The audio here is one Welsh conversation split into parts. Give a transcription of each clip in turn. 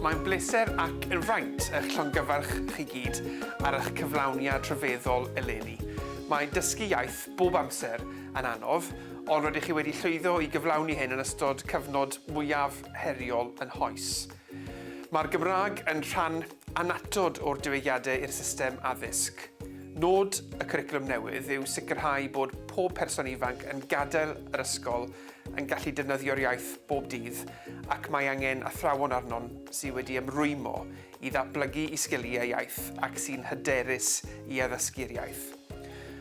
Mae'n bleser ac yn fraint eich llongyfarch chi gyd ar eich cyflawniad rhyfeddol eleni. Mae dysgu iaith bob amser yn anodd, ond rydych chi wedi llwyddo i gyflawni hyn yn ystod cyfnod mwyaf heriol yn hoes. Mae'r Gymraeg yn rhan anatod o'r diwygiadau i'r system addysg. Nod y cwricwlwm newydd yw sicrhau bod pob person ifanc yn gadael yr ysgol yn gallu defnyddio'r iaith bob dydd ac mae angen athrawon arnon sydd wedi ymrwymo i ddatblygu i sgiliau iaith ac sy'n hyderus i addysgu'r iaith.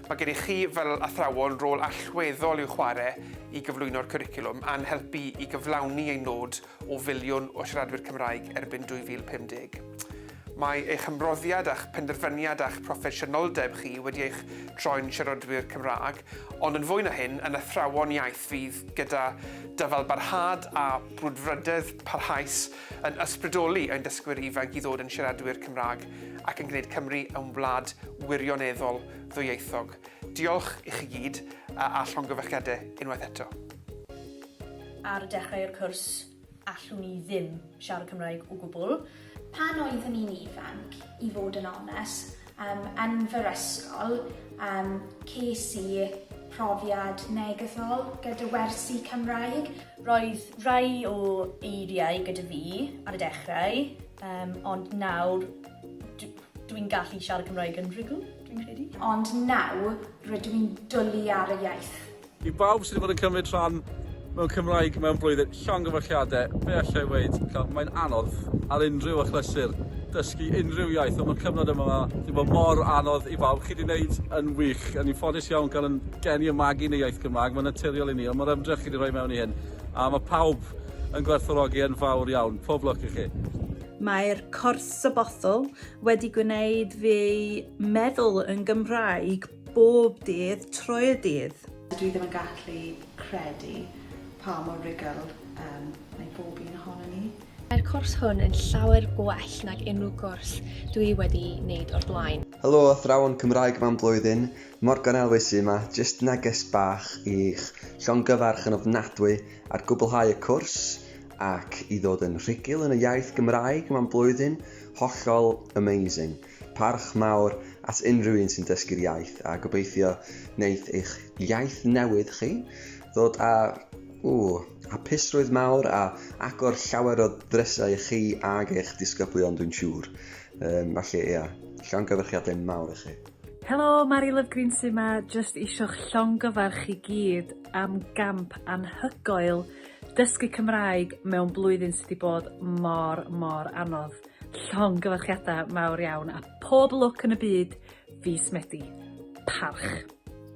Mae gen i chi fel athrawon rôl allweddol i'w chwarae i gyflwyno'r cwricwlwm a'n helpu i gyflawni ein nod o filiwn o siaradwyr Cymraeg erbyn 2050. Mae eich ymroddiad a'ch penderfyniad a'ch proffesiynoldeb chi wedi eich troi'n siaradwyr Cymraeg, ond yn fwy na hyn, yn athrawon iaith fydd gyda dyfal barhad a brwdfrydedd parhaus yn ysbrydoli ein dysgwyr ifanc i ddod yn siaradwyr Cymraeg ac yn gwneud Cymru yn wlad wirioneddol ddwyieithog. Diolch i chi gyd a llongyfarchiadau unwaith eto. Ar y dechrau'r cwrs, allwn ni ddim siarad Cymraeg o gwbl. Pan oeddwn i'n ifanc, i fod yn onest, yn fy'r ysgol, ces i profiad negyddol gyda wersi Cymraeg. Roedd rai o eiriau gyda fi ar y dechrau, ond nawr dwi'n gallu siarad Cymraeg yn rhugl, dwi'n credu. Ond nawr, rydw i'n dwlu ar y iaith. I bawb sydd wedi bod yn cymryd rhan mewn Cymraeg mewn blwyddyn, llongyfarchiadau, be allai weid, mae'n anodd ar unrhyw achlysur dysgu unrhyw iaith, ond mae'r cyfnod yma wedi bod mor anodd i bawb. Chi wedi gwneud yn wych, a ni'n ffodus iawn cael yn geni ymagu yn y iaith Gymraeg, mae'n naturiol i ni, ond mae'r ymdrech chi wedi rhoi mewn i hyn. A mae pawb yn gwerthfawrogi yn fawr iawn, pob lwc i chi. Mae'r cwrs sabothol wedi gwneud fi meddwl yn Gymraeg bob dydd trwy'r dydd. Dwi ddim yn gallu credu pa mor rugl mae bob un ohono ni. Mae'r cwrs hwn yn llawer gwell nag unrhyw gwrs dwi wedi wneud o'r blaen. Helo, Athrawon Cymraeg mewn blwyddyn. Morgan Elwys yma, jyst neges bach i'ch llongyfarch yn ofnadwy ar gwblhau y cwrs ac i ddod yn rhugl yn y iaith Gymraeg mewn blwyddyn. Hollol amazing. Parch mawr at unrhyw un sy'n dysgu'r iaith a gobeithio wneud eich iaith newydd chi ddod â hapusrwydd mawr a agor llawer o ddrysau i chi ag eich disgyblion dwi'n siŵr. Felly, llongyfarchiadau mawr i chi. Helo, Mari Love Greens yma, jyst eisiau llongyfarch i gyd am gamp anhygoel dysgu Cymraeg mewn blwyddyn sydd wedi bod mor anodd. Llongyfarchiadau mawr iawn a pob lwc yn y byd fis Medi. Parch.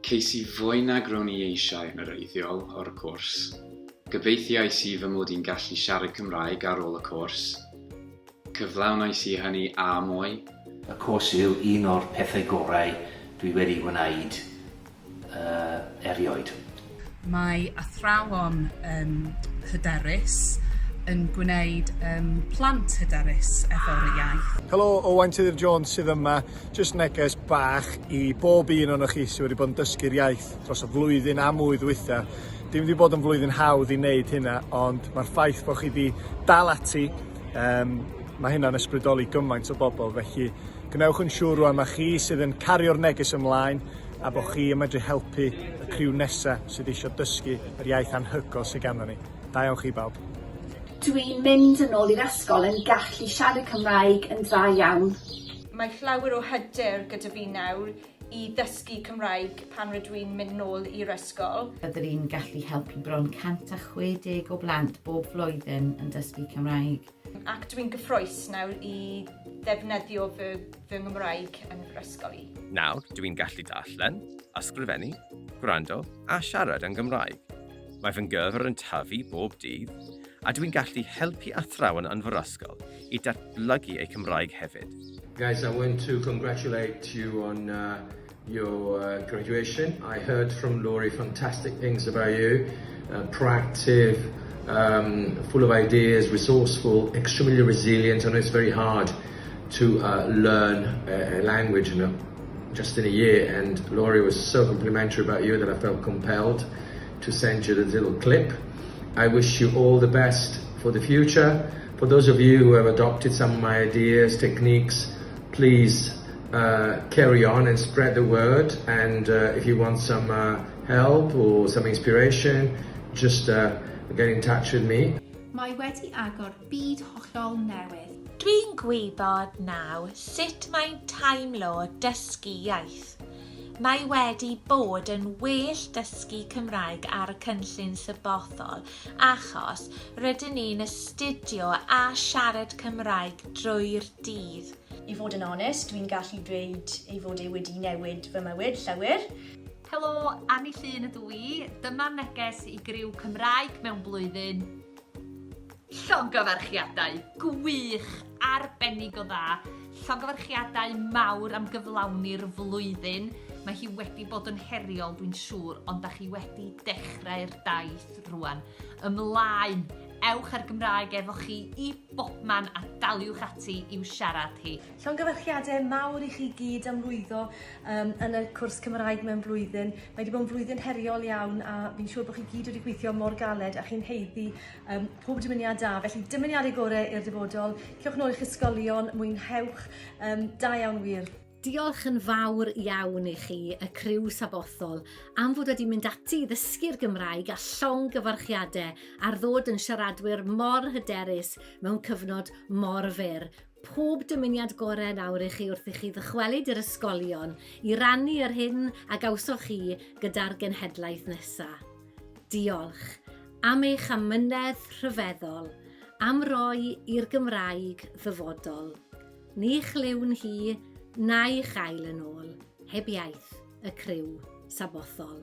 Ces i fwy nag ro'n i eisiau yn yr eiddiol o'r cwrs. Gobeithiais i fy mod i'n gallu siarad Cymraeg ar ôl y cwrs. Cyflawnais i hynny a mwy. Y cwrs yw un o'r pethau gorau dwi wedi gwneud erioed. Mae athrawon hyderus yn gwneud plant hyderus efo'r iaith. Helo, Owain Tudur Jones sydd yma. Jyst neges bach i bob un o'n chi sydd wedi bod yn dysgu'r iaith dros y flwyddyn a mwy ddwytha. Dim wedi bod yn flwyddyn hawdd i wneud hynna, ond mae'r ffaith bod chi wedi dal ati, mae hynna'n ysbrydoli gymaint o bobl, felly gwnewch yn siŵr rwan mae chi sydd yn cario'r neges ymlaen a bod chi yn medru helpu y criw nesaf sydd eisiau dysgu yr iaith anhygoel sydd ganddo ni. Da iawn chi bawb. Dwi'n mynd yn ôl i'r ysgol yn gallu siarad Cymraeg yn dda iawn. Mae llawer o hyder gyda fi nawr i ddysgu Cymraeg pan rydw i'n mynd nôl i'r ysgol. Byddwn ni'n gallu helpu bron 160 o blant bob flwyddyn yn dysgu Cymraeg. Ac dwi'n gyffrous nawr i ddefnyddio fy Nghymraeg yn fy ysgol i. Nawr dwi'n gallu darllen, ysgrifennu, gwrando a siarad yn Gymraeg. Mae fy gyfer yn tyfu bob dydd a dwi'n gallu helpu athrawon yn fy ysgol i datblygu eu Cymraeg hefyd. Guys, I want to congratulate you on your graduation. I heard from Laurie fantastic things about you. Proactive, full of ideas, resourceful, extremely resilient. I know it's very hard to learn a language just in a year, and Laurie was so complimentary about you that I felt compelled to send you the little clip. I wish you all the best for the future. For those of you who have adopted some of my ideas, techniques, please carry on and spread the word. And if you want some help or some inspiration, just get in touch with me. Mae wedi agor byd hollol newydd. Dwi'n gwybod nawr sut mae'n teimlo dysgu iaith. Mae wedi bod yn well dysgu Cymraeg ar y cynllun sabothol achos rydyn ni'n astudio a siarad Cymraeg drwy'r dydd. I fod yn onest, dwi'n gallu dweud ei fod ei wedi newid fy mywyd llawer. Helo, Annie Llun ydw i. Dyma neges i griw Cymraeg mewn blwyddyn. Llongyfarchiadau gwych, arbennig o dda. Llongyfarchiadau mawr am gyflawni'r flwyddyn. Mae hi wedi bod yn heriol, dwi'n siŵr, ond da chi wedi dechrau'r daith rwan. Ymlaen, ewch ar Gymraeg efo chi i bobman a daliwch ati i'w siarad hi. Llongyfarchiadau mawr i chi gyd am lwyddo yn y cwrs Cymraeg mewn blwyddyn. Mae wedi bod yn flwyddyn heriol iawn a fi'n siŵr bod chi gyd wedi gweithio mor galed a chi'n heiddi pob dymuniad da. Felly dymuniadau gorau i'r dyfodol. Cewch nôl i'ch ysgolion, mwynhewch, da iawn wir. Diolch yn fawr iawn i chi, y criw sabothol, am fod wedi mynd ati i ddysgu'r Gymraeg a llongyfarchiadau ar ddod yn siaradwyr mor hyderus mewn cyfnod mor fyr. Pob dymuniad gorau nawr i chi wrth i chi ddychwelyd i'r ysgolion i rannu yr hyn a gawsoch chi gyda'r genhedlaeth nesaf. Diolch am eich amynedd rhyfeddol, am roi i'r Gymraeg ddyfodol. Ni chliwn hi, na i chael yn ôl, heb iaith y criw sabothol.